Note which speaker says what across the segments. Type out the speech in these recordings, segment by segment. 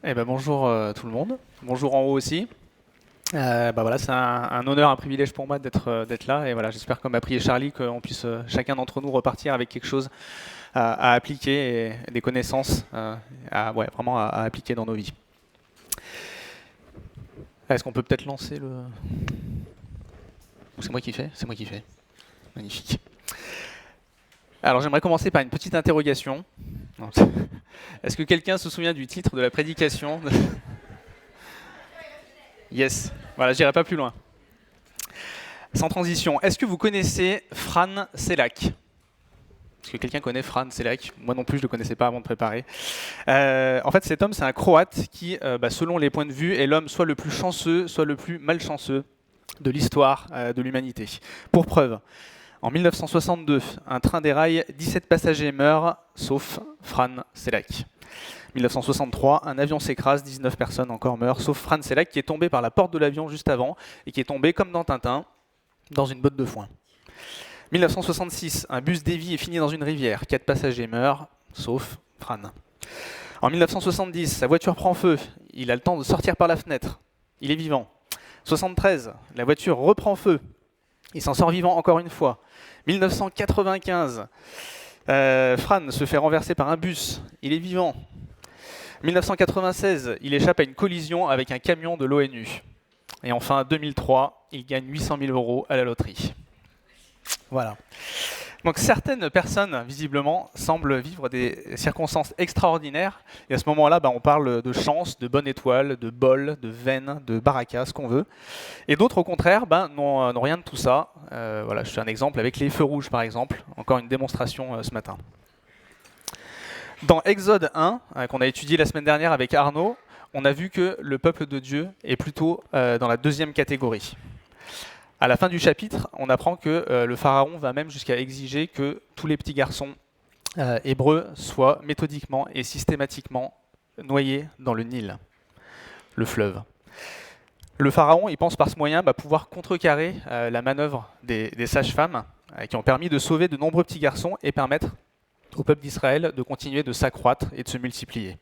Speaker 1: Eh ben bonjour tout le monde, bonjour en haut aussi. Voilà, c'est un honneur, un privilège pour moi d'être là et voilà, j'espère comme a prié Charlie qu'on puisse chacun d'entre nous repartir avec quelque chose à appliquer et des connaissances vraiment à appliquer dans nos vies. Est-ce qu'on peut peut-être lancer le... C'est moi qui fais? C'est moi qui fais. Magnifique. Alors j'aimerais commencer par une petite interrogation. Non. Est-ce que quelqu'un se souvient du titre de la prédication? Yes. Voilà, j'irai pas plus loin. Sans transition, est-ce que vous connaissez Fran Selak? Est-ce que quelqu'un connaît Fran Selak? Moi non plus, je ne le connaissais pas avant de préparer. En fait, cet homme, c'est un Croate qui, selon les points de vue, est l'homme soit le plus chanceux, soit le plus malchanceux de l'histoire de l'humanité. Pour preuve, en 1962, un train déraille, 17 passagers meurent, sauf Fran Selak. 1963, un avion s'écrase, 19 personnes encore meurent, sauf Fran Selak qui est tombé par la porte de l'avion juste avant et qui est tombé, comme dans Tintin, dans une botte de foin. 1966, un bus dévie et finit dans une rivière. 4 passagers meurent, sauf Fran. En 1970, sa voiture prend feu. Il a le temps de sortir par la fenêtre. Il est vivant. 73, la voiture reprend feu. Il s'en sort vivant encore une fois. 1995, Fran se fait renverser par un bus. Il est vivant. 1996, il échappe à une collision avec un camion de l'ONU. Et enfin, 2003, il gagne 800 000 € à la loterie. Voilà. Donc certaines personnes, visiblement, semblent vivre des circonstances extraordinaires. Et à ce moment-là, on parle de chance, de bonne étoile, de bol, de veine, de baraka, ce qu'on veut. Et d'autres, au contraire, n'ont rien de tout ça. Voilà, je fais un exemple avec les feux rouges, par exemple. Encore une démonstration ce matin. Dans Exode 1, qu'on a étudié la semaine dernière avec Arnaud, on a vu que le peuple de Dieu est plutôt dans la deuxième catégorie. À la fin du chapitre, on apprend que le pharaon va même jusqu'à exiger que tous les petits garçons hébreux soient méthodiquement et systématiquement noyés dans le Nil, le fleuve. Le pharaon, il pense par ce moyen pouvoir contrecarrer la manœuvre des sages-femmes qui ont permis de sauver de nombreux petits garçons et permettre au peuple d'Israël de continuer de s'accroître et de se multiplier.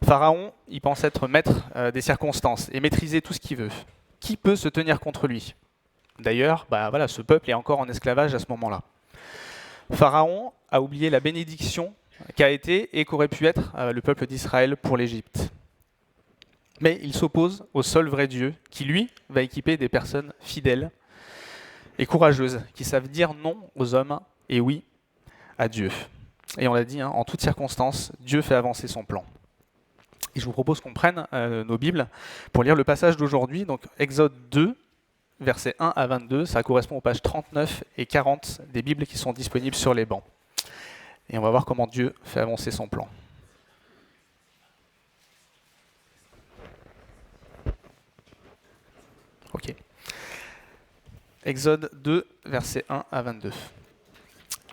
Speaker 1: Pharaon, il pense être maître des circonstances et maîtriser tout ce qu'il veut. Qui peut se tenir contre lui? D'ailleurs, ce peuple est encore en esclavage à ce moment-là. Pharaon a oublié la bénédiction qu'a été et qu'aurait pu être le peuple d'Israël pour l'Égypte. Mais il s'oppose au seul vrai Dieu, qui lui va équiper des personnes fidèles et courageuses, qui savent dire non aux hommes et oui à Dieu. Et on l'a dit, en toutes circonstances, Dieu fait avancer son plan. Et je vous propose qu'on prenne nos Bibles pour lire le passage d'aujourd'hui, donc Exode 2, versets 1 à 22, ça correspond aux pages 39 et 40 des Bibles qui sont disponibles sur les bancs. Et on va voir comment Dieu fait avancer son plan. Ok. Exode 2, versets 1 à 22.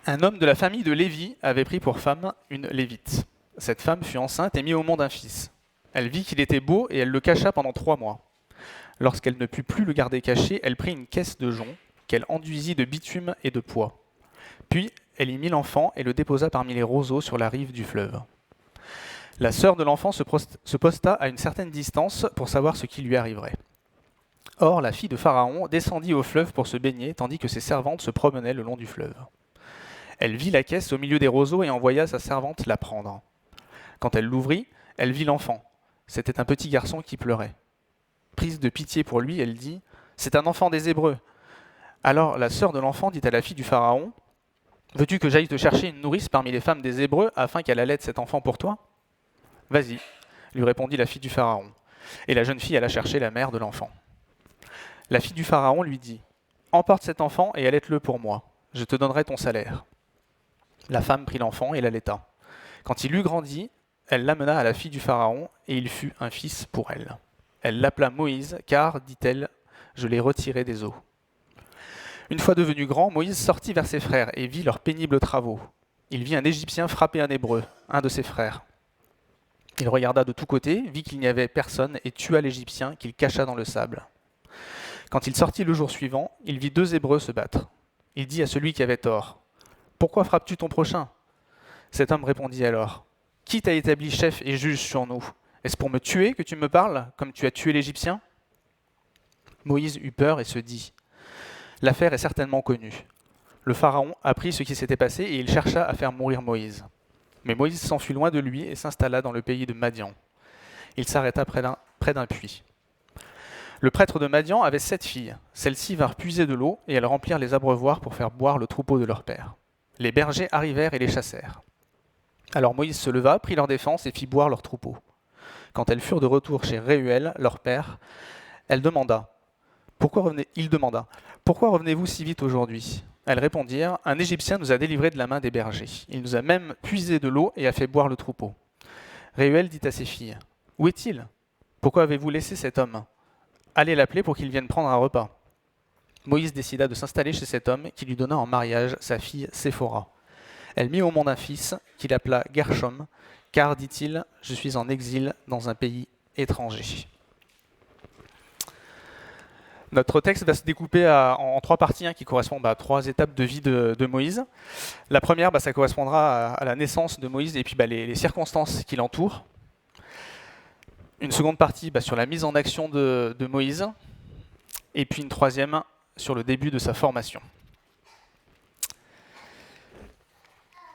Speaker 1: Un homme de la famille de Lévi avait pris pour femme une Lévite. Cette femme fut enceinte et mit au monde un fils. Elle vit qu'il était beau et elle le cacha pendant 3 mois. Lorsqu'elle ne put plus le garder caché, elle prit une caisse de jonc qu'elle enduisit de bitume et de pois. Puis elle y mit l'enfant et le déposa parmi les roseaux sur la rive du fleuve. La sœur de l'enfant se posta à une certaine distance pour savoir ce qui lui arriverait. Or, la fille de Pharaon descendit au fleuve pour se baigner, tandis que ses servantes se promenaient le long du fleuve. Elle vit la caisse au milieu des roseaux et envoya sa servante la prendre. Quand elle l'ouvrit, elle vit l'enfant. C'était un petit garçon qui pleurait. Prise de pitié pour lui, elle dit « C'est un enfant des Hébreux ». Alors la sœur de l'enfant dit à la fille du Pharaon « Veux-tu que j'aille te chercher une nourrice parmi les femmes des Hébreux afin qu'elle allaite cet enfant pour toi ?»« Vas-y », lui répondit la fille du Pharaon. Et la jeune fille alla chercher la mère de l'enfant. La fille du Pharaon lui dit « Emporte cet enfant et allaite-le pour moi. Je te donnerai ton salaire. » La femme prit l'enfant et l'allaita. Quand il eut grandi, elle l'amena à la fille du Pharaon et il fut un fils pour elle. Elle l'appela Moïse, car, dit-elle, je l'ai retiré des eaux. Une fois devenu grand, Moïse sortit vers ses frères et vit leurs pénibles travaux. Il vit un Égyptien frapper un Hébreu, un de ses frères. Il regarda de tous côtés, vit qu'il n'y avait personne et tua l'Égyptien qu'il cacha dans le sable. Quand il sortit le jour suivant, il vit 2 Hébreux se battre. Il dit à celui qui avait tort, « Pourquoi frappes-tu ton prochain ?» Cet homme répondit alors, « Qui t'a établi chef et juge sur nous ? Est-ce pour me tuer que tu me parles, comme tu as tué l'Égyptien » Moïse eut peur et se dit « L'affaire est certainement connue. » Le Pharaon apprit ce qui s'était passé et il chercha à faire mourir Moïse. Mais Moïse s'enfuit loin de lui et s'installa dans le pays de Madian. Il s'arrêta près d'un puits. Le prêtre de Madian avait 7 filles. Celles-ci vinrent puiser de l'eau et elles remplirent les abreuvoirs pour faire boire le troupeau de leur père. Les bergers arrivèrent et les chassèrent. Alors Moïse se leva, prit leur défense et fit boire leur troupeau. Quand elles furent de retour chez Réuel, leur père, il demanda « Pourquoi revenez-vous si vite aujourd'hui ?» Elles répondirent « Un Égyptien nous a délivrés de la main des bergers. Il nous a même puisé de l'eau et a fait boire le troupeau. » Réuel dit à ses filles « Où est-il ? Pourquoi avez-vous laissé cet homme ? Allez l'appeler pour qu'il vienne prendre un repas. » Moïse décida de s'installer chez cet homme qui lui donna en mariage sa fille Séphora. Elle mit au monde un fils qu'il appela Gershom, car, dit-il, « Je suis en exil dans un pays étranger. » Notre texte va se découper en 3 parties qui correspondent à 3 étapes de vie de Moïse. La première, ça correspondra à la naissance de Moïse et puis les circonstances qui l'entourent. Une seconde partie sur la mise en action de Moïse. Et puis une troisième sur le début de sa formation.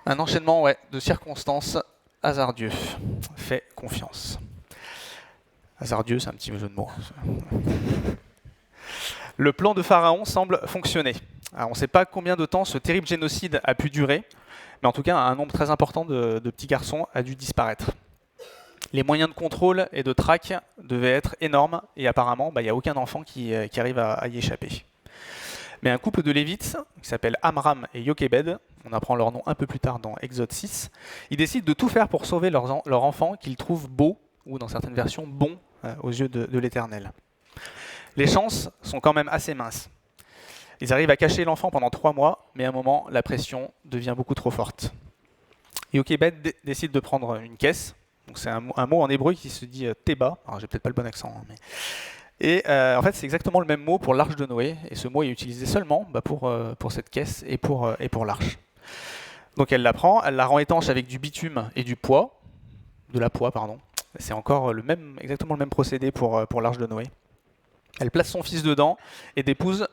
Speaker 1: Un enchaînement de circonstances hasardieux. Fais confiance. Hasardieux, c'est un petit jeu de mots. Le plan de Pharaon semble fonctionner. Alors, on ne sait pas combien de temps ce terrible génocide a pu durer, mais en tout cas, un nombre très important de petits garçons a dû disparaître. Les moyens de contrôle et de traque devaient être énormes, et apparemment, il n'y a aucun enfant qui arrive à y échapper. Mais un couple de Lévites, qui s'appelle Amram et Yochébed, on apprend leur nom un peu plus tard dans Exode 6, ils décident de tout faire pour sauver leur enfant qu'ils trouvent beau, ou dans certaines versions, bon aux yeux de l'Éternel. Les chances sont quand même assez minces. Ils arrivent à cacher l'enfant pendant 3 mois, mais à un moment, la pression devient beaucoup trop forte. Yochébed décide de prendre une caisse. Donc c'est un mot en hébreu qui se dit Teba. Alors j'ai peut-être pas le bon accent. Et en fait, c'est exactement le même mot pour l'arche de Noé. Et ce mot est utilisé seulement pour cette caisse et pour l'arche. Donc elle la prend, elle la rend étanche avec du bitume et de la poix. C'est encore exactement le même procédé pour l'arche de Noé. Elle place son fils dedans et dépose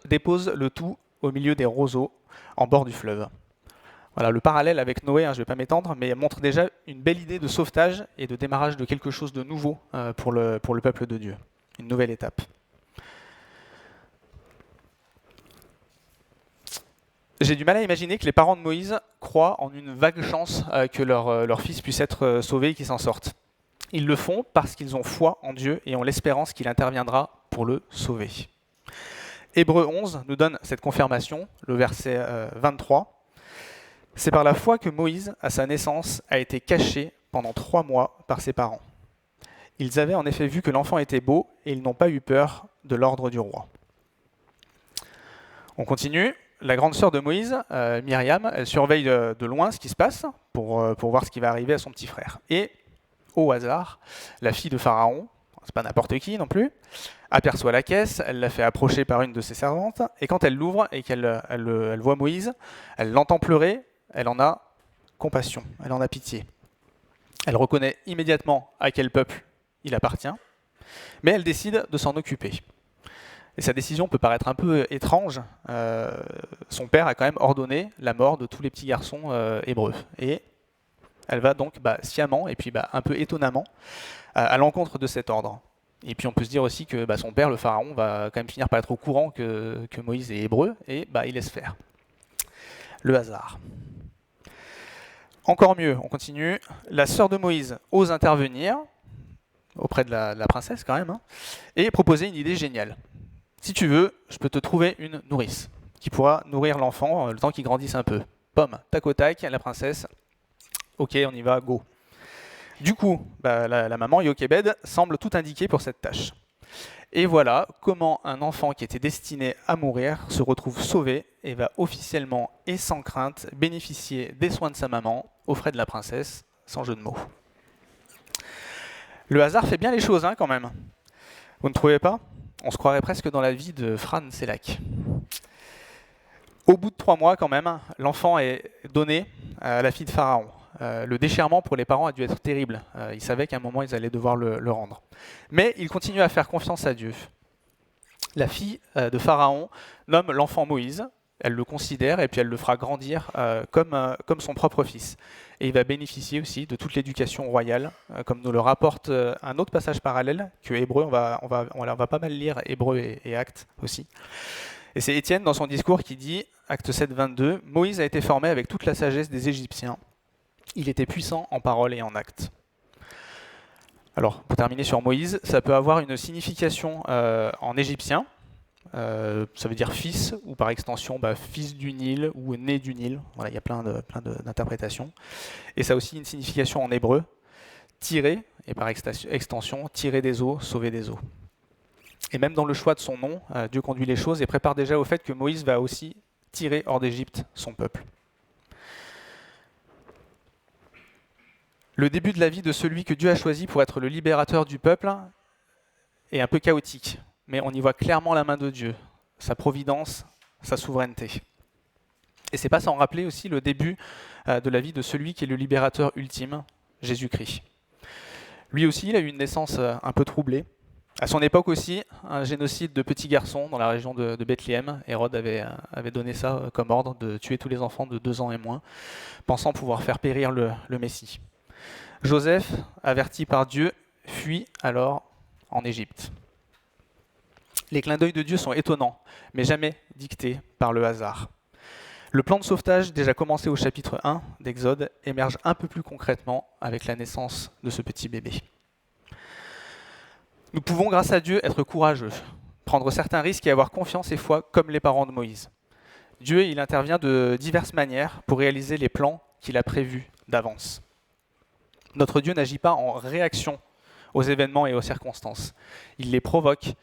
Speaker 1: le tout au milieu des roseaux en bord du fleuve. Voilà, le parallèle avec Noé, je ne vais pas m'étendre, mais montre déjà une belle idée de sauvetage et de démarrage de quelque chose de nouveau pour le peuple de Dieu. Une nouvelle étape. J'ai du mal à imaginer que les parents de Moïse croient en une vague chance que leur fils puisse être sauvé et qu'il s'en sorte. Ils le font parce qu'ils ont foi en Dieu et ont l'espérance qu'il interviendra pour le sauver. Hébreux 11 nous donne cette confirmation, le verset 23. « C'est par la foi que Moïse, à sa naissance, a été caché pendant 3 mois par ses parents. Ils avaient en effet vu que l'enfant était beau et ils n'ont pas eu peur de l'ordre du roi. » On continue. La grande sœur de Moïse, Myriam, elle surveille de loin ce qui se passe pour voir ce qui va arriver à son petit frère. Et au hasard, la fille de Pharaon, c'est pas n'importe qui non plus, aperçoit la caisse, elle la fait approcher par une de ses servantes, et quand elle l'ouvre et qu'elle voit Moïse, elle l'entend pleurer, elle en a compassion, elle en a pitié. Elle reconnaît immédiatement à quel peuple il appartient, mais elle décide de s'en occuper. Et sa décision peut paraître un peu étrange. Son père a quand même ordonné la mort de tous les petits garçons hébreux. Et elle va donc sciemment et puis un peu étonnamment à l'encontre de cet ordre. Et puis on peut se dire aussi que son père, le pharaon, va quand même finir par être au courant que Moïse est hébreu et il laisse faire. Le hasard. Encore mieux, on continue. La sœur de Moïse ose intervenir auprès de la princesse quand même et proposer une idée géniale. Si tu veux, je peux te trouver une nourrice qui pourra nourrir l'enfant le temps qu'il grandisse un peu. Pomme, tac au tac, la princesse. Ok, on y va, go. Du coup, la maman, Yochébed, semble tout indiquer pour cette tâche. Et voilà comment un enfant qui était destiné à mourir se retrouve sauvé et va officiellement et sans crainte bénéficier des soins de sa maman aux frais de la princesse, sans jeu de mots. Le hasard fait bien les choses quand même. Vous ne trouvez pas ? On se croirait presque dans la vie de Fran Selak. Au bout de 3 mois quand même, l'enfant est donné à la fille de Pharaon. le déchirement pour les parents a dû être terrible. Ils savaient qu'à un moment, ils allaient devoir le rendre. Mais ils continuent à faire confiance à Dieu. La fille de Pharaon nomme l'enfant Moïse, elle le considère et puis elle le fera grandir comme son propre fils. Et il va bénéficier aussi de toute l'éducation royale, comme nous le rapporte un autre passage parallèle, que Hébreu, on va pas mal lire Hébreu et Actes aussi. Et c'est Étienne dans son discours qui dit, Acte 7, 22, « Moïse a été formé avec toute la sagesse des Égyptiens. Il était puissant en parole et en actes. » Alors, pour terminer sur Moïse, ça peut avoir une signification en égyptien. Ça veut dire fils, ou par extension fils du Nil, ou né du Nil. Voilà, il y a plein d'interprétations. Et ça a aussi une signification en hébreu, tirer, et par extension, tirer des eaux, sauver des eaux. Et même dans le choix de son nom, Dieu conduit les choses et prépare déjà au fait que Moïse va aussi tirer hors d'Égypte son peuple. Le début de la vie de celui que Dieu a choisi pour être le libérateur du peuple est un peu chaotique, mais on y voit clairement la main de Dieu, sa providence, sa souveraineté. Et c'est pas sans rappeler aussi le début de la vie de celui qui est le libérateur ultime, Jésus-Christ. Lui aussi, il a eu une naissance un peu troublée. À son époque aussi, un génocide de petits garçons dans la région de Bethléem. Hérode avait donné ça comme ordre de tuer tous les enfants de 2 ans et moins, pensant pouvoir faire périr le Messie. Joseph, averti par Dieu, fuit alors en Égypte. Les clins d'œil de Dieu sont étonnants, mais jamais dictés par le hasard. Le plan de sauvetage, déjà commencé au chapitre 1 d'Exode, émerge un peu plus concrètement avec la naissance de ce petit bébé. Nous pouvons, grâce à Dieu, être courageux, prendre certains risques et avoir confiance et foi comme les parents de Moïse. Dieu, il intervient de diverses manières pour réaliser les plans qu'il a prévus d'avance. Notre Dieu n'agit pas en réaction aux événements et aux circonstances. Il les provoque,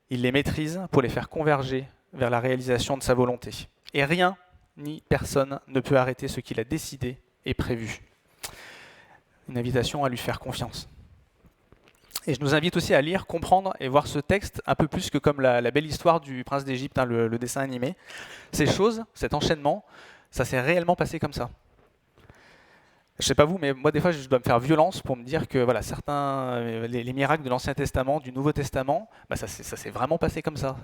Speaker 1: il les maîtrise pour les faire converger vers la réalisation de sa volonté. Et rien ni personne ne peut arrêter ce qu'il a décidé et prévu. Une invitation à lui faire confiance. Et je nous invite aussi à lire, comprendre et voir ce texte un peu plus que comme la belle histoire du prince d'Égypte, le dessin animé. Ces choses, cet enchaînement, ça s'est réellement passé comme ça. Je ne sais pas vous, mais moi des fois je dois me faire violence pour me dire que voilà, certains, les miracles de l'Ancien Testament, du Nouveau Testament, ça s'est vraiment passé comme ça.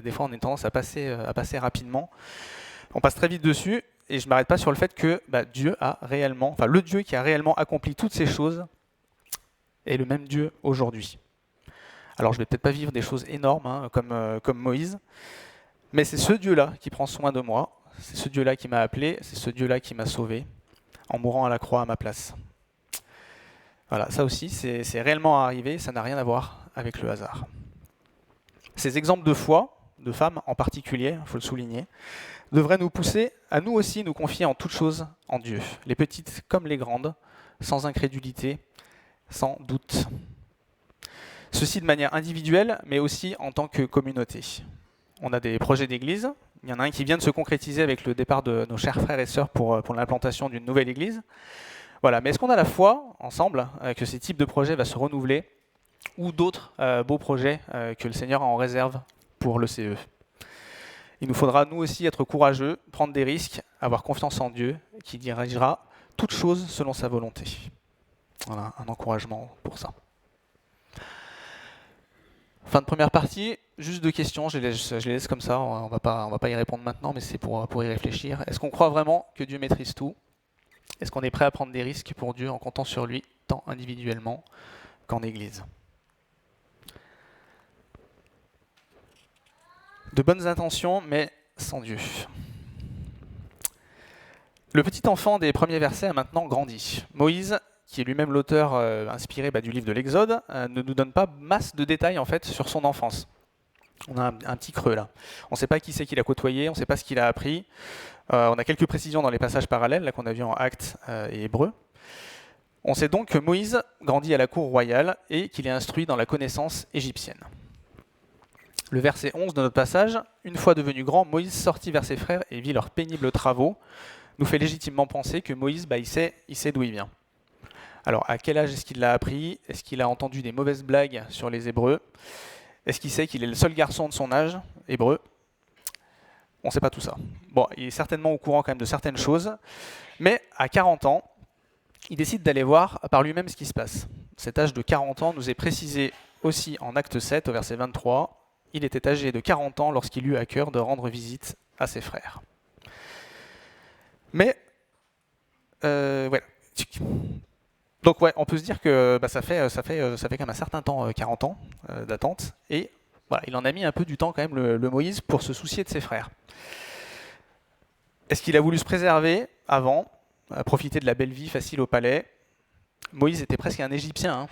Speaker 1: Des fois on a une tendance à passer rapidement. On passe très vite dessus et je ne m'arrête pas sur le fait que Dieu a réellement, enfin le Dieu qui a réellement accompli toutes ces choses est le même Dieu aujourd'hui. Alors je ne vais peut-être pas vivre des choses énormes comme Moïse, mais c'est ce Dieu-là qui prend soin de moi, c'est ce Dieu-là qui m'a appelé, c'est ce Dieu-là qui m'a sauvé en mourant à la croix à ma place. Voilà, ça aussi c'est réellement arrivé, ça n'a rien à voir avec le hasard. Ces exemples de foi, de femmes en particulier, il faut le souligner, devraient nous pousser à nous aussi nous confier en toutes choses en Dieu, les petites comme les grandes, sans incrédulité, sans doute. Ceci de manière individuelle, mais aussi en tant que communauté. On a des projets d'église. Il y en a un qui vient de se concrétiser avec le départ de nos chers frères et sœurs pour l'implantation d'une nouvelle église. Voilà. Mais est-ce qu'on a la foi, ensemble, que ces types de projets vont se renouveler ou d'autres beaux projets que le Seigneur a en réserve pour le CE? Il nous faudra, nous aussi, être courageux, prendre des risques, avoir confiance en Dieu, qui dirigera toutes choses selon sa volonté. Voilà, un encouragement pour ça. Fin de première partie, juste 2 questions, je les laisse comme ça, on va pas y répondre maintenant, mais c'est pour y réfléchir. Est-ce qu'on croit vraiment que Dieu maîtrise tout? Est-ce qu'on est prêt à prendre des risques pour Dieu en comptant sur lui, tant individuellement qu'en Église? De bonnes intentions, mais sans Dieu. Le petit enfant des premiers versets a maintenant grandi. Moïse, qui est lui-même l'auteur inspiré du livre de l'Exode, ne nous donne pas masse de détails en fait sur son enfance. On a un petit creux là. On ne sait pas qui c'est qu'il a côtoyé, on ne sait pas ce qu'il a appris. On a quelques précisions dans les passages parallèles là, qu'on a vus en Actes et Hébreux. On sait donc que Moïse grandit à la cour royale et qu'il est instruit dans la connaissance égyptienne. Le verset 11 de notre passage, « Une fois devenu grand, Moïse sortit vers ses frères et vit leurs pénibles travaux », nous fait légitimement penser que Moïse, il sait d'où il vient. Alors, à quel âge est-ce qu'il l'a appris? Est-ce qu'il a entendu des mauvaises blagues sur les Hébreux? Est-ce qu'il sait qu'il est le seul garçon de son âge, hébreu? On ne sait pas tout ça. Bon, il est certainement au courant quand même de certaines choses, mais à 40 ans, il décide d'aller voir par lui-même ce qui se passe. Cet âge de 40 ans nous est précisé aussi en acte 7 au verset 23. Il était âgé de 40 ans lorsqu'il eut à cœur de rendre visite à ses frères. Mais, voilà. Donc ouais, on peut se dire que ça fait quand même un certain temps, 40 ans d'attente, et voilà, il en a mis un peu du temps quand même, le Moïse, pour se soucier de ses frères. Est-ce qu'il a voulu se préserver avant, profiter de la belle vie facile au palais? Moïse était presque un Égyptien, hein,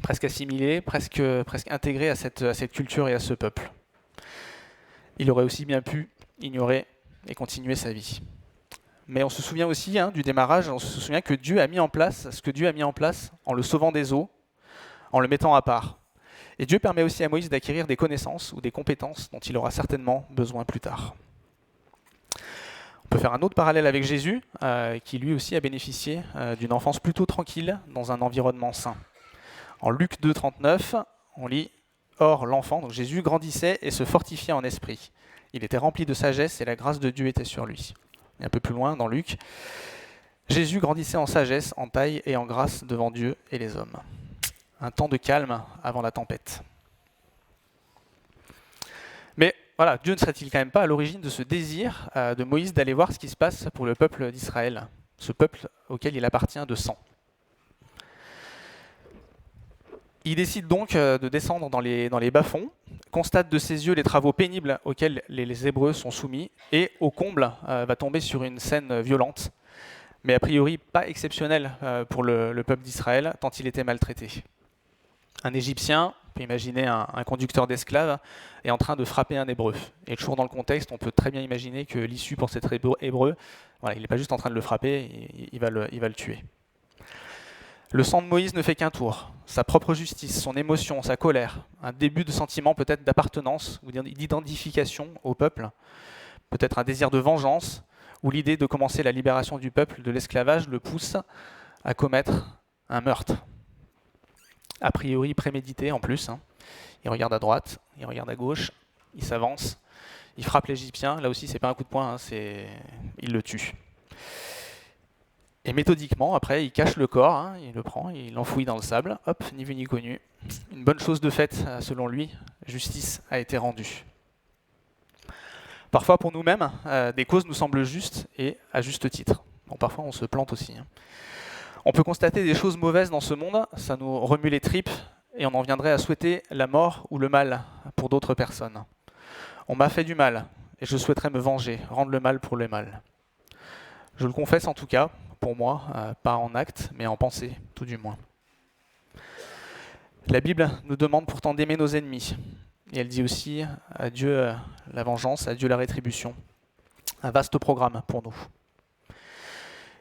Speaker 1: presque assimilé, presque intégré à cette culture et à ce peuple. Il aurait aussi bien pu ignorer et continuer sa vie. Mais on se souvient aussi du démarrage, on se souvient que Dieu a mis en place ce que Dieu a mis en place en le sauvant des eaux, en le mettant à part. Et Dieu permet aussi à Moïse d'acquérir des connaissances ou des compétences dont il aura certainement besoin plus tard. On peut faire un autre parallèle avec Jésus, qui lui aussi a bénéficié d'une enfance plutôt tranquille dans un environnement sain. En Luc 2, 39, on lit « Or l'enfant, donc Jésus, grandissait et se fortifiait en esprit. Il était rempli de sagesse et la grâce de Dieu était sur lui. » Et un peu plus loin, dans Luc, « Jésus grandissait en sagesse, en taille et en grâce devant Dieu et les hommes. » Un temps de calme avant la tempête. Mais voilà, Dieu ne serait-il quand même pas à l'origine de ce désir de Moïse d'aller voir ce qui se passe pour le peuple d'Israël, ce peuple auquel il appartient de sang? Il décide donc de descendre dans les bas-fonds, constate de ses yeux les travaux pénibles auxquels les Hébreux sont soumis, et au comble va tomber sur une scène violente, mais a priori pas exceptionnelle pour le peuple d'Israël, tant il était maltraité. Un Égyptien, on peut imaginer un conducteur d'esclaves, est en train de frapper un Hébreu. Et toujours dans le contexte, on peut très bien imaginer que l'issue pour cet Hébreu, voilà, il n'est pas juste en train de le frapper, il va le tuer. Le sang de Moïse ne fait qu'un tour. Sa propre justice, son émotion, sa colère, un début de sentiment peut-être d'appartenance ou d'identification au peuple, peut-être un désir de vengeance, ou l'idée de commencer la libération du peuple de l'esclavage le pousse à commettre un meurtre. A priori prémédité en plus. Il regarde à droite, il regarde à gauche, il s'avance, il frappe l'Égyptien. Là aussi, c'est pas un coup de poing, il le tue. Et méthodiquement, après, il cache le corps, il le prend, il l'enfouit dans le sable. Hop, ni vu ni connu. Une bonne chose de faite, selon lui. Justice a été rendue. Parfois, pour nous-mêmes, des causes nous semblent justes et à juste titre. Bon, parfois, on se plante aussi. On peut constater des choses mauvaises dans ce monde, ça nous remue les tripes, et on en viendrait à souhaiter la mort ou le mal pour d'autres personnes. On m'a fait du mal, et je souhaiterais me venger, rendre le mal pour le mal. Je le confesse en tout cas, pour moi, pas en acte, mais en pensée, tout du moins. La Bible nous demande pourtant d'aimer nos ennemis, et elle dit aussi à Dieu la vengeance, à Dieu la rétribution. Un vaste programme pour nous.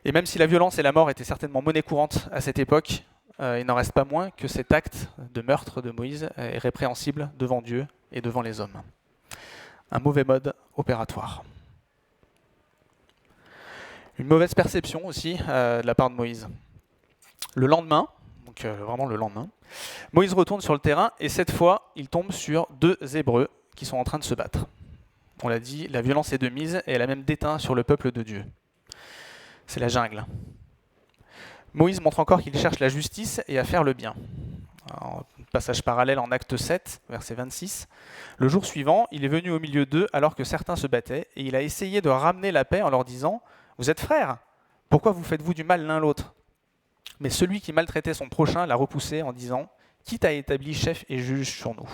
Speaker 1: Et même si la violence et la mort étaient certainement monnaie courante à cette époque, il n'en reste pas moins que cet acte de meurtre de Moïse est répréhensible devant Dieu et devant les hommes. Un mauvais mode opératoire. Une mauvaise perception aussi de la part de Moïse. Le lendemain, donc vraiment le lendemain, Moïse retourne sur le terrain et cette fois, il tombe sur 2 Hébreux qui sont en train de se battre. On l'a dit, la violence est de mise et elle a même déteint sur le peuple de Dieu. C'est la jungle. Moïse montre encore qu'il cherche la justice et à faire le bien. Alors, passage parallèle en acte 7, verset 26. Le jour suivant, il est venu au milieu d'eux alors que certains se battaient et il a essayé de ramener la paix en leur disant « Vous êtes frères, pourquoi vous faites-vous du mal l'un l'autre » Mais celui qui maltraitait son prochain l'a repoussé en disant « Qui t'a établi chef et juge sur nous ?»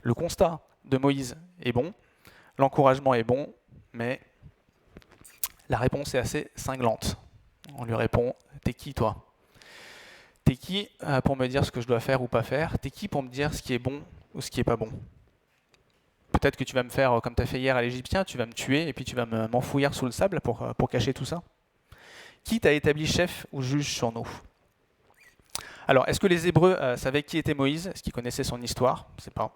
Speaker 1: Le constat de Moïse est bon, l'encouragement est bon, mais la réponse est assez cinglante. On lui répond « T'es qui toi ? T'es qui pour me dire ce que je dois faire ou pas faire ? T'es qui pour me dire ce qui est bon ou ce qui est pas bon ? Peut-être que tu vas me faire comme tu as fait hier à l'Égyptien, tu vas me tuer et puis tu vas m'enfouir sous le sable pour cacher tout ça. Qui t'a établi chef ou juge sur nous ? Alors, est-ce que les Hébreux savaient qui était Moïse ? Est-ce qu'ils connaissaient son histoire ? Je ne sais pas.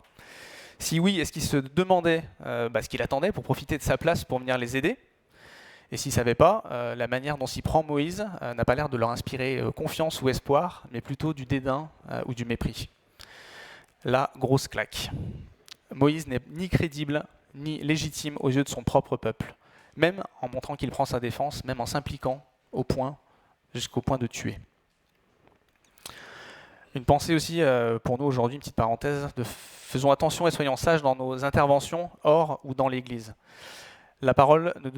Speaker 1: Si oui, est-ce qu'ils se demandaient ce qu'il attendait pour profiter de sa place pour venir les aider ? Et s'ils ne savaient pas, la manière dont s'y prend Moïse n'a pas l'air de leur inspirer confiance ou espoir, mais plutôt du dédain ou du mépris. La grosse claque. Moïse n'est ni crédible, ni légitime aux yeux de son propre peuple, même en montrant qu'il prend sa défense, même en s'impliquant au point jusqu'au point de tuer. Une pensée aussi pour nous aujourd'hui, une petite parenthèse, faisons attention et soyons sages dans nos interventions hors ou dans l'Église. La parole ne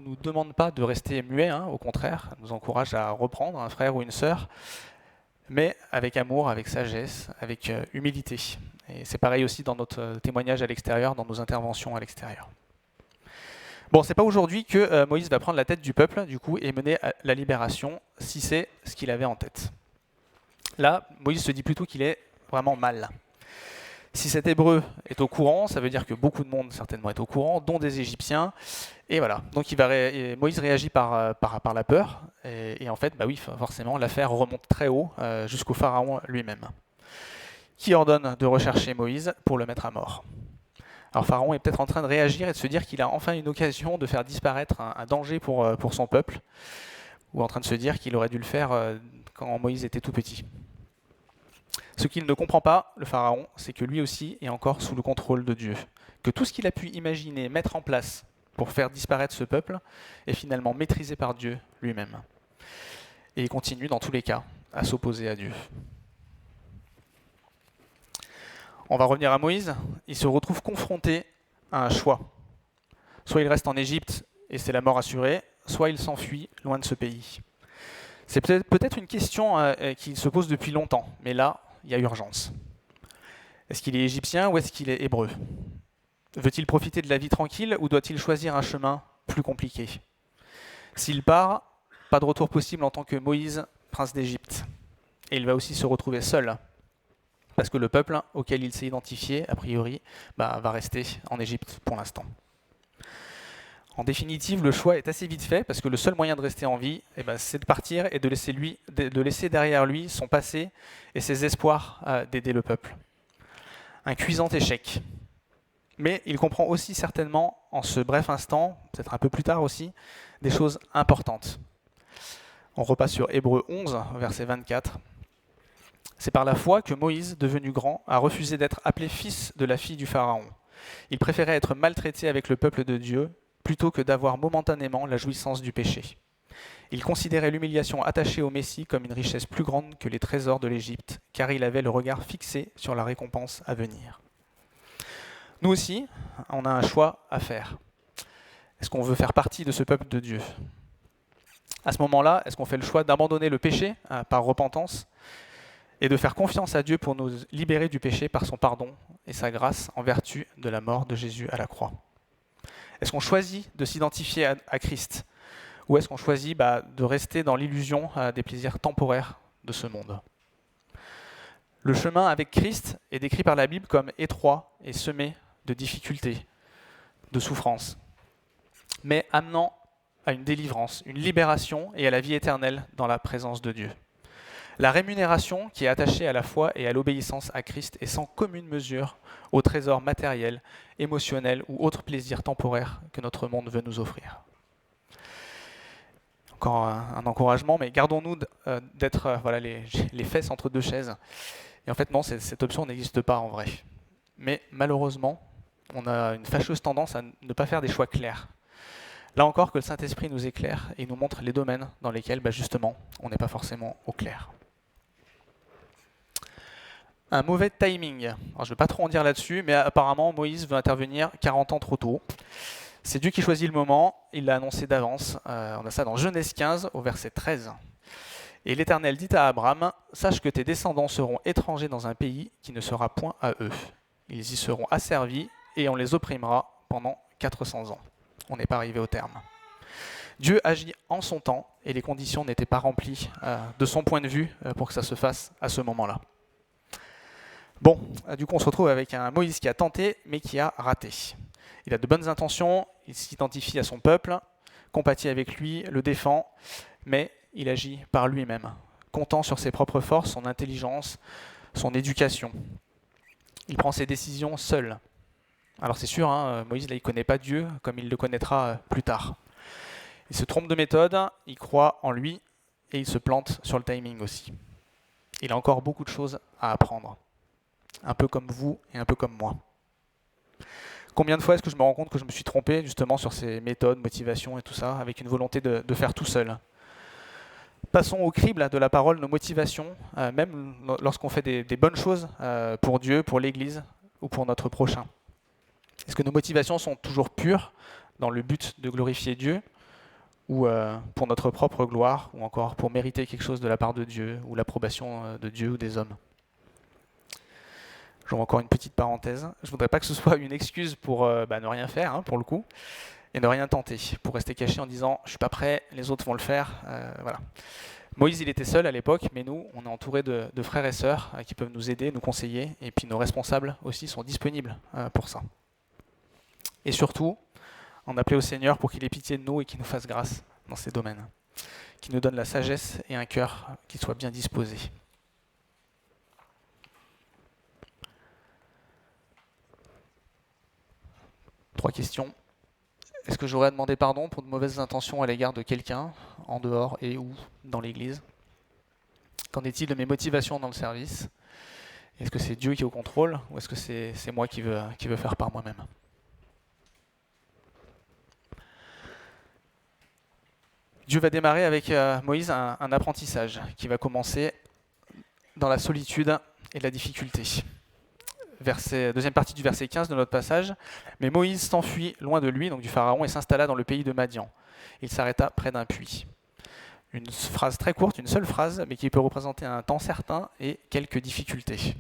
Speaker 1: nous demande pas de rester muet, au contraire, elle nous encourage à reprendre un frère ou une sœur, mais avec amour, avec sagesse, avec humilité. Et c'est pareil aussi dans notre témoignage à l'extérieur, dans nos interventions à l'extérieur. Bon, c'est pas aujourd'hui que Moïse va prendre la tête du peuple, du coup, et mener à la libération, si c'est ce qu'il avait en tête. Là, Moïse se dit plutôt qu'il est vraiment mal. Si cet Hébreu est au courant, ça veut dire que beaucoup de monde certainement est au courant, dont des Égyptiens. Et voilà, donc Moïse réagit par la peur. Et en fait, bah oui, forcément, l'affaire remonte très haut jusqu'au Pharaon lui-même, qui ordonne de rechercher Moïse pour le mettre à mort. Alors Pharaon est peut-être en train de réagir et de se dire qu'il a enfin une occasion de faire disparaître un danger pour son peuple, ou en train de se dire qu'il aurait dû le faire quand Moïse était tout petit. Ce qu'il ne comprend pas, le Pharaon, c'est que lui aussi est encore sous le contrôle de Dieu. Que tout ce qu'il a pu imaginer, mettre en place pour faire disparaître ce peuple, est finalement maîtrisé par Dieu lui-même. Et il continue, dans tous les cas, à s'opposer à Dieu. On va revenir à Moïse. Il se retrouve confronté à un choix. Soit il reste en Égypte et c'est la mort assurée, soit il s'enfuit loin de ce pays. C'est peut-être une question qu'il se pose depuis longtemps, mais là, il y a urgence. Est-ce qu'il est égyptien ou est-ce qu'il est hébreu? Veut-il profiter de la vie tranquille ou doit-il choisir un chemin plus compliqué? S'il part, pas de retour possible en tant que Moïse, prince d'Égypte. Et il va aussi se retrouver seul, parce que le peuple auquel il s'est identifié, a priori, va rester en Égypte pour l'instant. En définitive, le choix est assez vite fait, parce que le seul moyen de rester en vie, c'est de partir et de laisser derrière lui son passé et ses espoirs d'aider le peuple. Un cuisant échec. Mais il comprend aussi certainement, en ce bref instant, peut-être un peu plus tard aussi, des choses importantes. On repasse sur Hébreux 11, verset 24. C'est par la foi que Moïse, devenu grand, a refusé d'être appelé fils de la fille du Pharaon. Il préférait être maltraité avec le peuple de Dieu plutôt que d'avoir momentanément la jouissance du péché. Il considérait l'humiliation attachée au Messie comme une richesse plus grande que les trésors de l'Égypte, car il avait le regard fixé sur la récompense à venir. Nous aussi, on a un choix à faire. Est-ce qu'on veut faire partie de ce peuple de Dieu? À ce moment-là, est-ce qu'on fait le choix d'abandonner le péché par repentance et de faire confiance à Dieu pour nous libérer du péché par son pardon et sa grâce en vertu de la mort de Jésus à la croix? Est-ce qu'on choisit de s'identifier à Christ? Ou est-ce qu'on choisit de rester dans l'illusion des plaisirs temporaires de ce monde? Le chemin avec Christ est décrit par la Bible comme étroit et semé de difficultés, de souffrances, mais amenant à une délivrance, une libération et à la vie éternelle dans la présence de Dieu. La rémunération qui est attachée à la foi et à l'obéissance à Christ est sans commune mesure au trésor matériel, émotionnel ou autre plaisir temporaire que notre monde veut nous offrir. Encore un encouragement, mais gardons-nous d'être les fesses entre deux chaises. Et en fait, non, cette option n'existe pas en vrai. Mais malheureusement, on a une fâcheuse tendance à ne pas faire des choix clairs. Là encore, que le Saint-Esprit nous éclaire et nous montre les domaines dans lesquels, justement, on n'est pas forcément au clair. Un mauvais timing. Alors, je ne vais pas trop en dire là-dessus, mais apparemment, Moïse veut intervenir 40 ans trop tôt. C'est Dieu qui choisit le moment, il l'a annoncé d'avance. On a ça dans Genèse 15, au verset 13. Et l'Éternel dit à Abraham, « Sache que tes descendants seront étrangers dans un pays qui ne sera point à eux. Ils y seront asservis et on les opprimera pendant 400 ans. » On n'est pas arrivé au terme. Dieu agit en son temps et les conditions n'étaient pas remplies de son point de vue pour que ça se fasse à ce moment-là. Bon, du coup on se retrouve avec un Moïse qui a tenté mais qui a raté. Il a de bonnes intentions, il s'identifie à son peuple, compatit avec lui, le défend, mais il agit par lui-même, comptant sur ses propres forces, son intelligence, son éducation. Il prend ses décisions seul. Alors c'est sûr, Moïse là, il ne connaît pas Dieu comme il le connaîtra plus tard. Il se trompe de méthode, il croit en lui et il se plante sur le timing aussi. Il a encore beaucoup de choses à apprendre. Un peu comme vous et un peu comme moi. Combien de fois est-ce que je me rends compte que je me suis trompé justement sur ces méthodes, motivations et tout ça, avec une volonté de faire tout seul? Passons au crible de la parole, nos motivations, même lorsqu'on fait des bonnes choses pour Dieu, pour l'Église ou pour notre prochain. Est-ce que nos motivations sont toujours pures dans le but de glorifier Dieu ou pour notre propre gloire ou encore pour mériter quelque chose de la part de Dieu ou l'approbation de Dieu ou des hommes? J'ouvre encore une petite parenthèse. Je ne voudrais pas que ce soit une excuse pour ne rien faire, pour le coup, et ne rien tenter, pour rester caché en disant « je ne suis pas prêt, les autres vont le faire ». Voilà. Moïse, il était seul à l'époque, mais nous, on est entouré de frères et sœurs qui peuvent nous aider, nous conseiller, et puis nos responsables aussi sont disponibles pour ça. Et surtout, on appelait au Seigneur pour qu'il ait pitié de nous et qu'il nous fasse grâce dans ces domaines, qu'il nous donne la sagesse et un cœur qui soit bien disposé. Trois questions. Est-ce que j'aurais à demander pardon pour de mauvaises intentions à l'égard de quelqu'un, en dehors et ou dans l'Église? Qu'en est-il de mes motivations dans le service? Est-ce que c'est Dieu qui est au contrôle ou est-ce que c'est moi qui veux faire par moi-même? Dieu va démarrer avec Moïse un apprentissage qui va commencer dans la solitude et la difficulté. Deuxième partie du verset 15 de notre passage. Mais Moïse s'enfuit loin de lui, donc du Pharaon, et s'installa dans le pays de Madian. Il s'arrêta près d'un puits. Une phrase très courte, une seule phrase, mais qui peut représenter un temps certain et quelques difficultés.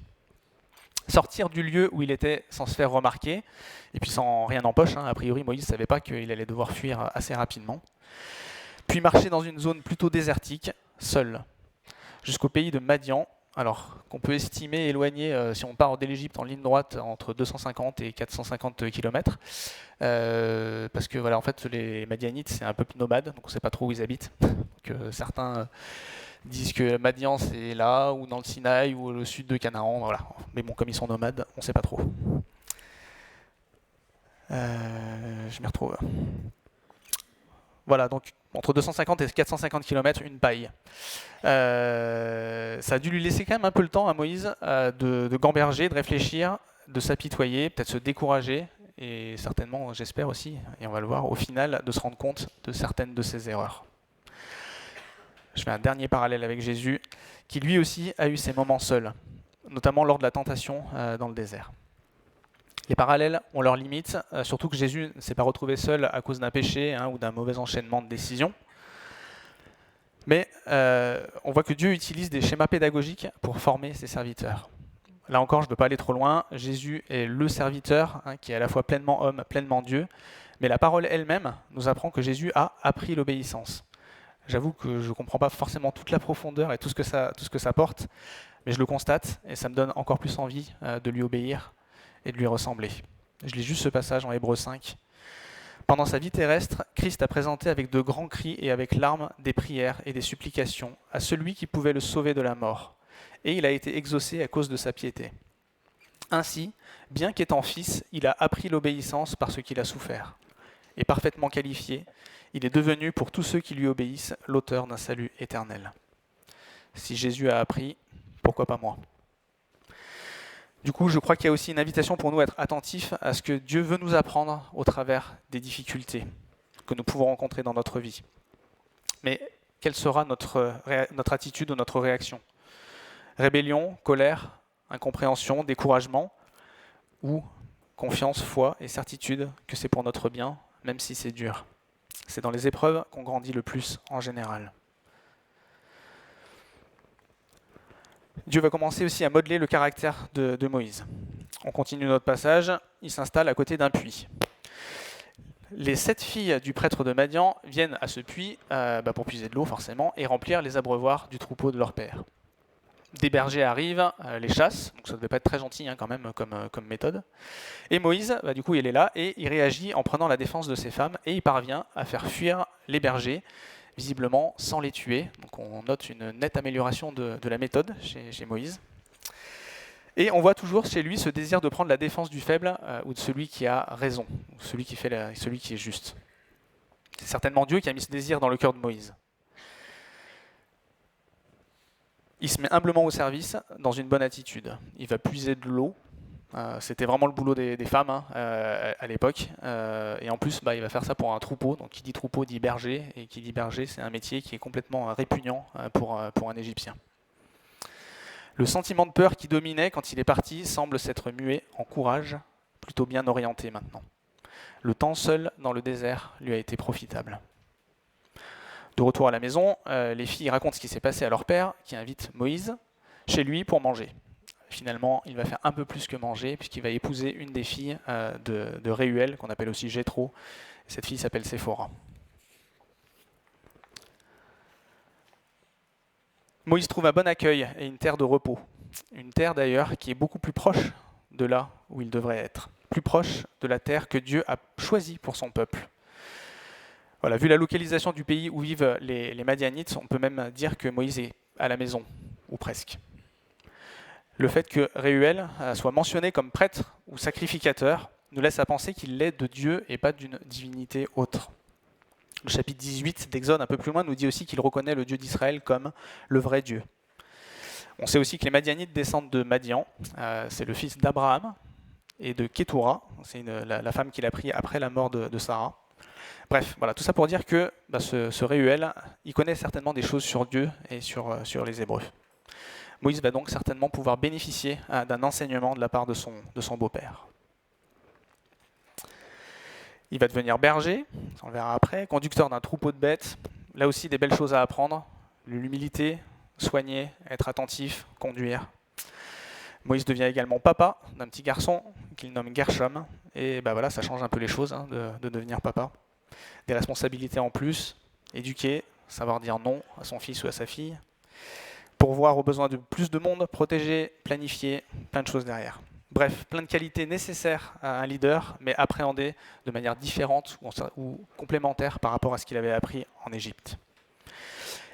Speaker 1: Sortir du lieu où il était sans se faire remarquer, et puis sans rien en poche, a priori Moïse ne savait pas qu'il allait devoir fuir assez rapidement. Puis marcher dans une zone plutôt désertique, seul, jusqu'au pays de Madian, alors qu'on peut estimer éloigné, si on part de l'Égypte en ligne droite, entre 250 et 450 km, parce que voilà, en fait, les Madianites, c'est un peuple nomade, donc on ne sait pas trop où ils habitent. Donc, certains disent que Madian, c'est là, ou dans le Sinaï, ou au sud de Canaan, voilà. Mais bon, comme ils sont nomades, on ne sait pas trop. Je m'y retrouve. Voilà, donc entre 250 et 450 km, une paille. Ça a dû lui laisser quand même un peu le temps à Moïse de gamberger, de réfléchir, de s'apitoyer, peut-être se décourager, et certainement, j'espère aussi, et on va le voir, au final, de se rendre compte de certaines de ses erreurs. Je fais un dernier parallèle avec Jésus, qui lui aussi a eu ses moments seuls, notamment lors de la tentation dans le désert. Les parallèles ont leurs limites, surtout que Jésus ne s'est pas retrouvé seul à cause d'un péché ou d'un mauvais enchaînement de décisions. Mais on voit que Dieu utilise des schémas pédagogiques pour former ses serviteurs. Là encore, je ne peux pas aller trop loin. Jésus est le serviteur qui est à la fois pleinement homme, pleinement Dieu. Mais la parole elle-même nous apprend que Jésus a appris l'obéissance. J'avoue que je ne comprends pas forcément toute la profondeur et tout ce que ça porte, mais je le constate et ça me donne encore plus envie de lui obéir et de lui ressembler. Je lis juste ce passage en Hébreux 5. Pendant sa vie terrestre, Christ a présenté avec de grands cris et avec larmes des prières et des supplications à celui qui pouvait le sauver de la mort. Et il a été exaucé à cause de sa piété. Ainsi, bien qu'étant fils, il a appris l'obéissance par ce qu'il a souffert. Et parfaitement qualifié, il est devenu pour tous ceux qui lui obéissent l'auteur d'un salut éternel. Si Jésus a appris, pourquoi pas moi ? Du coup, je crois qu'il y a aussi une invitation pour nous à être attentifs à ce que Dieu veut nous apprendre au travers des difficultés que nous pouvons rencontrer dans notre vie. Mais quelle sera notre attitude ou notre réaction ? Rébellion, colère, incompréhension, découragement ou confiance, foi et certitude que c'est pour notre bien, même si c'est dur. C'est dans les épreuves qu'on grandit le plus en général. Dieu va commencer aussi à modeler le caractère de Moïse. On continue notre passage, il s'installe à côté d'un puits. Les 7 filles du prêtre de Madian viennent à ce puits pour puiser de l'eau forcément et remplir les abreuvoirs du troupeau de leur père. Des bergers arrivent, les chassent, donc ça ne devait pas être très gentil quand même comme méthode. Et Moïse, du coup il est là et il réagit en prenant la défense de ses femmes et il parvient à faire fuir les bergers, visiblement sans les tuer. Donc on note une nette amélioration de la méthode chez Moïse. Et on voit toujours chez lui ce désir de prendre la défense du faible ou de celui qui a raison, ou celui qui est juste. C'est certainement Dieu qui a mis ce désir dans le cœur de Moïse. Il se met humblement au service dans une bonne attitude. Il va puiser de l'eau, C'était vraiment le boulot des femmes hein, à l'époque. Et en plus, il va faire ça pour un troupeau. Donc qui dit troupeau dit berger. Et qui dit berger, c'est un métier qui est complètement répugnant pour un Égyptien. Le sentiment de peur qui dominait quand il est parti semble s'être mué en courage, plutôt bien orienté maintenant. Le temps seul dans le désert lui a été profitable. De retour à la maison, les filles racontent ce qui s'est passé à leur père, qui invite Moïse chez lui pour manger. Finalement, il va faire un peu plus que manger, puisqu'il va épouser une des filles de Réuel, qu'on appelle aussi Jéthro. Cette fille s'appelle Séphora. Moïse trouve un bon accueil et une terre de repos. Une terre d'ailleurs qui est beaucoup plus proche de là où il devrait être. Plus proche de la terre que Dieu a choisie pour son peuple. Voilà, vu la localisation du pays où vivent les Madianites, on peut même dire que Moïse est à la maison, ou presque. Le fait que Réuel soit mentionné comme prêtre ou sacrificateur nous laisse à penser qu'il l'est de Dieu et pas d'une divinité autre. Le chapitre 18 d'Exode, un peu plus loin, nous dit aussi qu'il reconnaît le Dieu d'Israël comme le vrai Dieu. On sait aussi que les Madianites descendent de Madian, c'est le fils d'Abraham et de Kétoura, c'est la femme qu'il a pris après la mort de Sarah. Bref, voilà, tout ça pour dire que ce Réuel, il connaît certainement des choses sur Dieu et sur les Hébreux. Moïse va donc certainement pouvoir bénéficier d'un enseignement de la part de son beau-père. Il va devenir berger, on le verra après, conducteur d'un troupeau de bêtes. Là aussi, des belles choses à apprendre. L'humilité, soigner, être attentif, conduire. Moïse devient également papa d'un petit garçon qu'il nomme Gershom. Et voilà, ça change un peu les choses hein, de devenir papa. Des responsabilités en plus, éduquer, savoir dire non à son fils ou à sa fille. Pourvoir aux besoins de plus de monde, protéger, planifier, plein de choses derrière. Bref, plein de qualités nécessaires à un leader, mais appréhendées de manière différente ou complémentaire par rapport à ce qu'il avait appris en Égypte.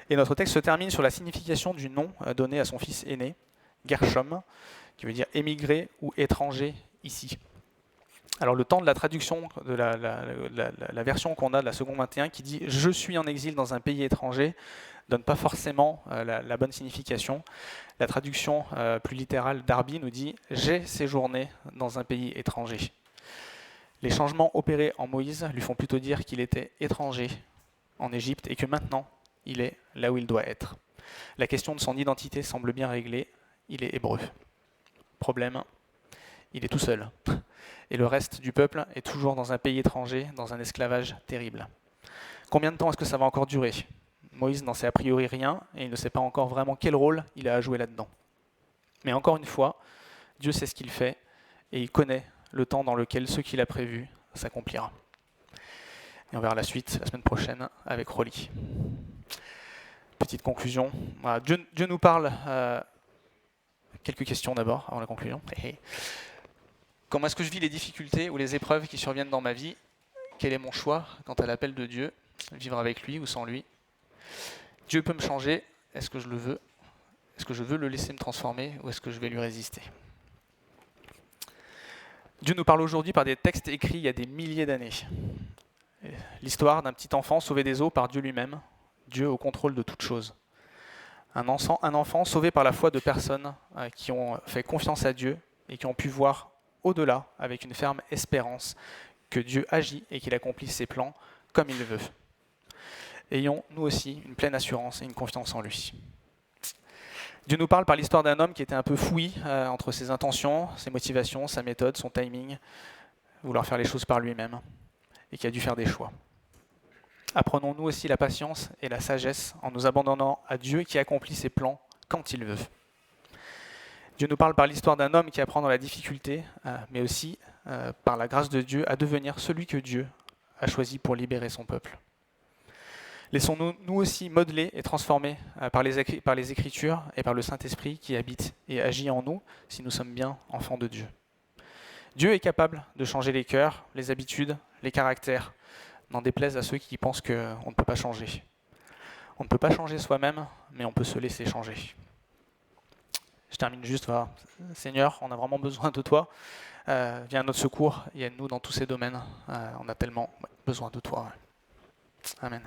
Speaker 1: Et notre texte se termine sur la signification du nom donné à son fils aîné, Gershom, qui veut dire émigré ou étranger ici. Alors le temps de la traduction de la version qu'on a de la seconde 21 qui dit « Je suis en exil dans un pays étranger » donne pas forcément la bonne signification. La traduction plus littérale d'Arby nous dit « J'ai séjourné dans un pays étranger ». Les changements opérés en Moïse lui font plutôt dire qu'il était étranger en Égypte et que maintenant il est là où il doit être. La question de son identité semble bien réglée, il est hébreu. Problème, il est tout seul. Et le reste du peuple est toujours dans un pays étranger, dans un esclavage terrible. Combien de temps est-ce que ça va encore durer ? Moïse n'en sait a priori rien et il ne sait pas encore vraiment quel rôle il a à jouer là-dedans. Mais encore une fois, Dieu sait ce qu'il fait et il connaît le temps dans lequel ce qu'il a prévu s'accomplira. Et on verra la suite la semaine prochaine avec Rolly. Petite conclusion. Voilà, Dieu nous parle. Quelques questions d'abord avant la conclusion. Comment est-ce que je vis les difficultés ou les épreuves qui surviennent dans ma vie ? Quel est mon choix quant à l'appel de Dieu ? Vivre avec lui ou sans lui ? Dieu peut me changer, est-ce que je le veux ? Est-ce que je veux le laisser me transformer ou est-ce que je vais lui résister ? Dieu nous parle aujourd'hui par des textes écrits il y a des milliers d'années. L'histoire d'un petit enfant sauvé des eaux par Dieu lui-même, Dieu au contrôle de toutes choses. Un enfant sauvé par la foi de personnes qui ont fait confiance à Dieu et qui ont pu voir au-delà avec une ferme espérance que Dieu agit et qu'il accomplit ses plans comme il le veut. Ayons, nous aussi, une pleine assurance et une confiance en lui. Dieu nous parle par l'histoire d'un homme qui était un peu fouillis entre ses intentions, ses motivations, sa méthode, son timing, vouloir faire les choses par lui-même, et qui a dû faire des choix. Apprenons nous aussi la patience et la sagesse en nous abandonnant à Dieu qui accomplit ses plans quand il veut. Dieu nous parle par l'histoire d'un homme qui apprend dans la difficulté, mais aussi par la grâce de Dieu à devenir celui que Dieu a choisi pour libérer son peuple. Laissons-nous nous aussi modeler et transformer par les Écritures et par le Saint-Esprit qui habite et agit en nous si nous sommes bien enfants de Dieu. Dieu est capable de changer les cœurs, les habitudes, les caractères, n'en déplaise à ceux qui pensent qu'on ne peut pas changer. On ne peut pas changer soi-même, mais on peut se laisser changer. Je termine juste, voilà. Seigneur, on a vraiment besoin de toi. Viens à notre secours et aide-nous dans tous ces domaines. On a tellement besoin de toi. Amen.